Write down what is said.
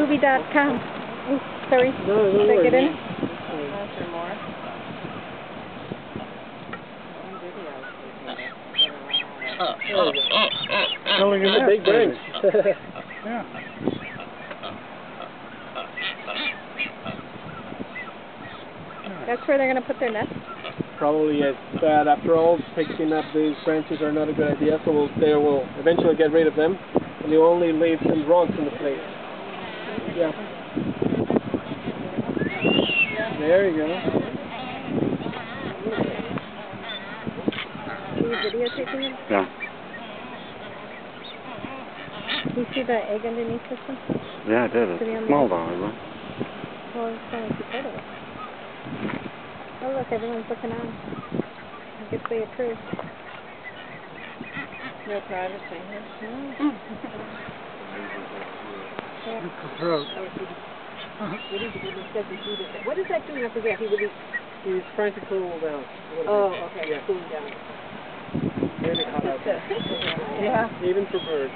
Movie.com. Oh, sorry. No, Did I get in? Oh, look at that. Big branch. Yeah. That's where they're going to put their nest? Probably yes. But after all, picking up these branches are not a good idea, so they will eventually get rid of them. And you only leave some rods in the place. Yeah. There you go. Are you videotaping it? Yeah. Do you see the egg underneath this one? Yeah, I did. It's a small dog, isn't it? Well, it's kind of part of it. Oh, look, everyone's looking on. I guess they approve. No privacy here. No. What is that doing? I forget. He's trying to cool down. Oh, okay. Yeah. Cooling down. Really hot out there. Yeah. Even for birds.